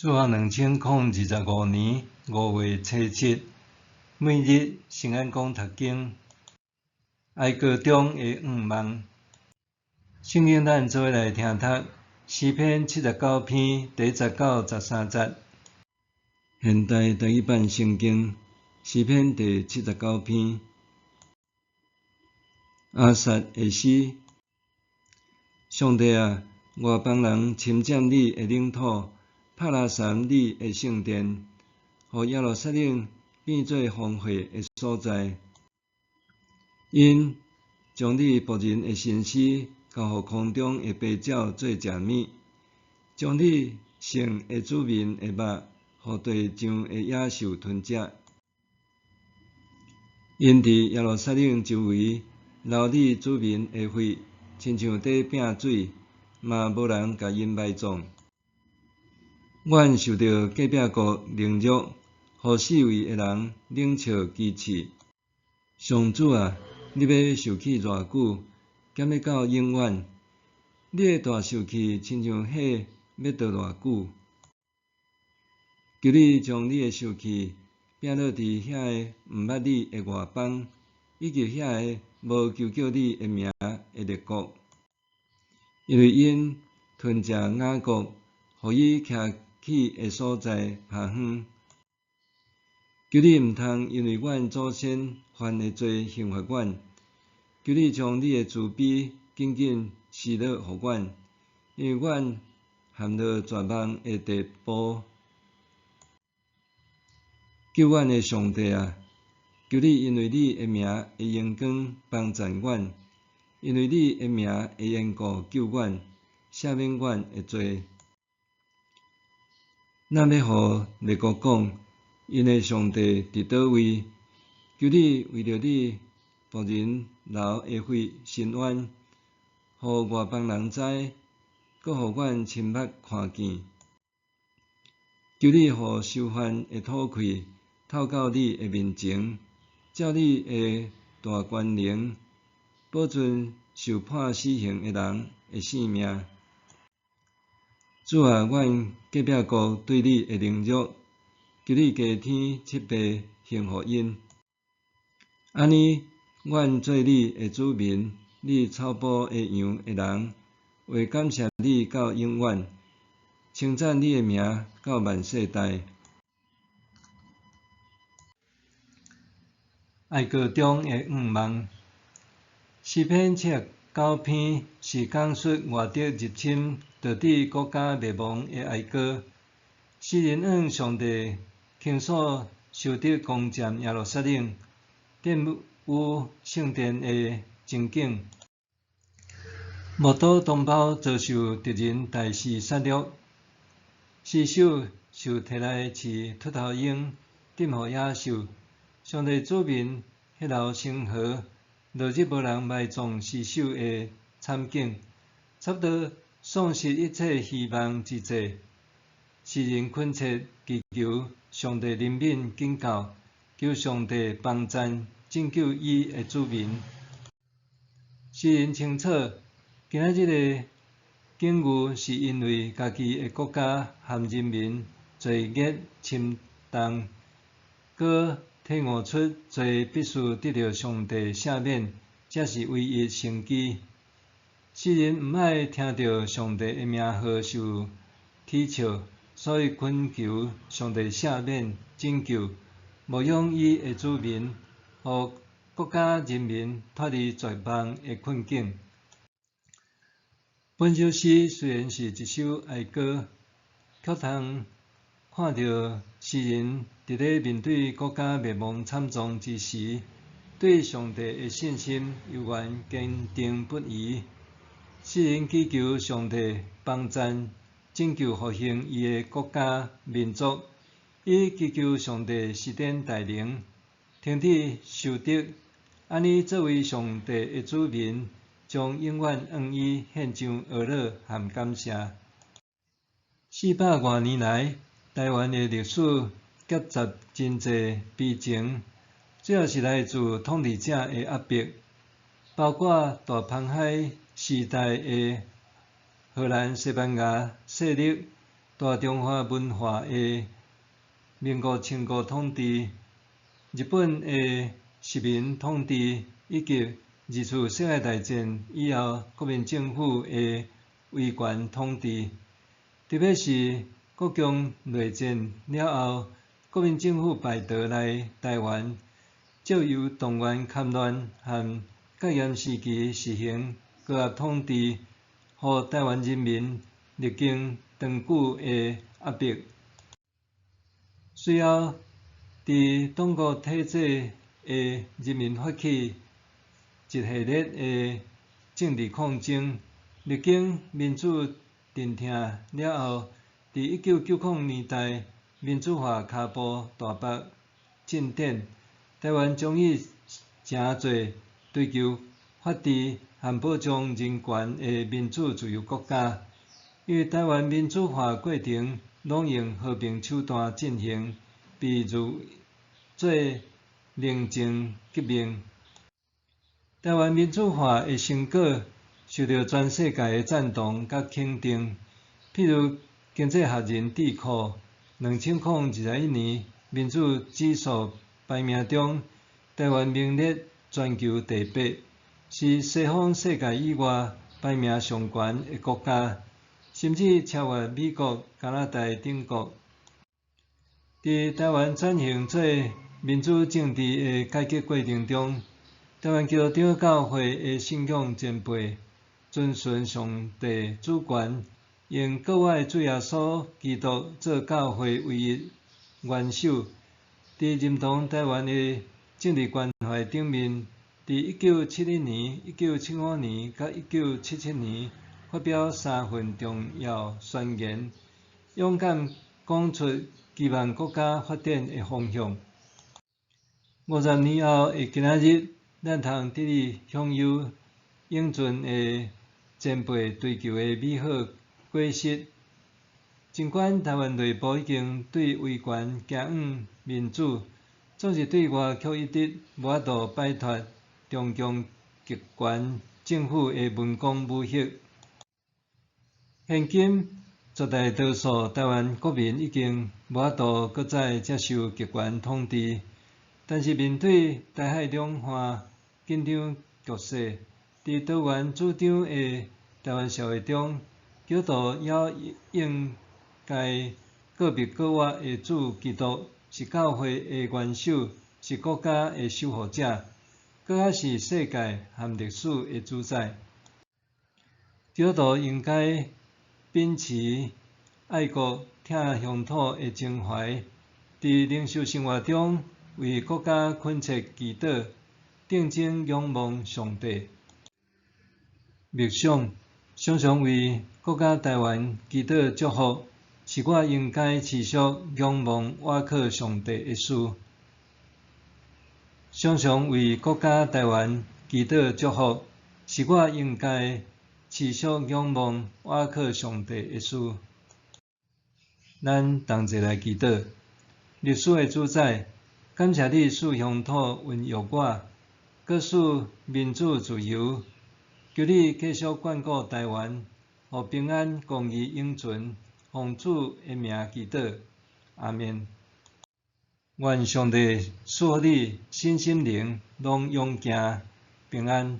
主后2025年5月初7，每日圣安宫读经，哀歌中的愿望。圣经咱做伙来听读诗篇79篇第19、13节。现代第一版圣经诗篇第79篇。阿萨的诗：上帝啊，外邦人侵占你的领土，拍拉散你的圣殿，互耶路撒冷变做荒废的所在。因将你仆人的身躯交互空中的飞鸟做食物，将你圣的子民的肉，互地上的野兽吞食。因伫耶路撒冷周围流你子民的血，亲像在摒水，嘛无人甲因埋葬。阮受到隔壁国凌辱，互四围的人冷笑讥刺。上主啊，你要受气偌久，减要到永远？你的大受气亲像火，要到偌久？求你将你的受气摒落伫遐个毋捌你的外邦，以及遐个无求叫你的名的列国，因为因吞食雅各，互伊徛起的所在拍远。求你毋通因为阮祖先犯的罪刑罚阮，求你将你的慈悲紧紧施落互阮，因为阮陷落绝望的地步。救阮的上帝啊，求你因为你的名的荣光帮赞阮，因为你的名的缘故救阮，赦免阮的罪。咱要互列国讲，因的上帝伫倒位？求你为着你仆人流的血伸冤，互外邦人知，搁互阮亲目看见。求你互受犯的吐气透到你的面前，照你的大权能，保存受判死刑的人的性命。主啊，阮隔壁国对你的凌辱，求你加添7倍刑互因。安尼，阮做你的子民，你草埔的羊的人，为感谢你到永远，称赞你的名到万世代。哀歌中的愿望。诗篇79篇是讲述外敌入侵导致国家灭亡的哀歌。诗人向上帝倾诉受敌攻占耶路撒冷、玷污圣殿的情景，目睹同胞遭受敌人大肆杀戮，尸首受摕来饲秃头鹰抌互野兽。上帝子民血流成河，落日无人埋葬尸首的惨景，差不多丧失一切希望之际，诗人恳切祈求上帝怜悯警告，求上帝帮赞拯救伊的子民。诗人清楚，今仔日的境遇是因为家己的国家和人民罪孽深重，搁体悟出罪必须得到上帝赦免，才是唯一生机。诗人毋爱听到上帝的名号受讥笑，所以恳求上帝赦免拯救，牧养伊的子民，互国家人民脱离绝望的困境。本首诗虽然是一首哀歌，却通看到诗人伫咧面对国家灭亡惨状之时，对上帝的信心犹原坚定不移。诗人祈求上帝帮赞拯救复兴伊的国家民族，伊祈求上帝施展大能，停止受敌，安尼作为上帝的子民，将永远向伊献上懊恼和感谢。400多年来，台湾的历史夹杂真侪悲情，主要是来自统治者的压迫，包括大航海时代的荷兰、西班牙势力、大中华文化的民国清国统治、日本的殖民统治，以及二次世界大战以后国民政府的威权统治，特别是国共内战了后，国民政府败逃来台湾，借由动员戡乱和戒严时期实行高压统治，互台湾人民历经长久的压迫。随后，伫党国体制的人民发起一系列的政治抗争，历经民主阵痛了后，伫1990年代民主化脚步大幅进展，台湾终于成做追求法治和保障人权的民主自由国家。因为台湾民主化过程拢用和平手段进行，比如做宁静革命。台湾民主化的成果受到全世界的赞同甲肯定。譬如经济学人智库2021年民主指数排名中，台湾名列全球第8，是西方世界以外排名上悬的国家，甚至超越美国、加拿大等国。伫台湾转型做民主政治的改革过程中，台湾基督教教会的信仰前辈遵循上帝主权，用国外主耶稣基督做教会唯一元首。伫认同台湾的政治关怀顶面，伫1971年、1975年甲1977年发表3份重要宣言，勇敢讲出期望国家发展的方向。50年后的今仔日，咱通得以享有永存的前辈追求的美好果实。尽管台湾内部已经对威权行往民主，总是对外却一直无法度摆脱中共极权政府的文攻武吓。现今，绝大多数台湾国民已经无法度搁再接受极权统治，但是面对台海两岸紧张局势，伫多元主张的台湾社会中，基督徒也应该个别个我的主基督是教会的元首，是国家的守护者，搁较是世界和历史的主宰。基督徒应该秉持爱国疼乡土的情怀，伫灵修生活中为国家恳切祈祷，定睛仰望上帝。默想，常常为国家台湾祈祷祝福，是我应该持续仰望倚靠上帝的事。常常为国家台湾祈祷祝福，是我应该持续仰望倚靠上帝的事。咱同齐来祈祷，历史的主宰，感谢你使乡土孕育我，搁使民主自由。求你继续眷顾台湾，互平安公义永存。奉主的名祈祷，阿们。愿上帝赐予你身心灵拢勇健平安。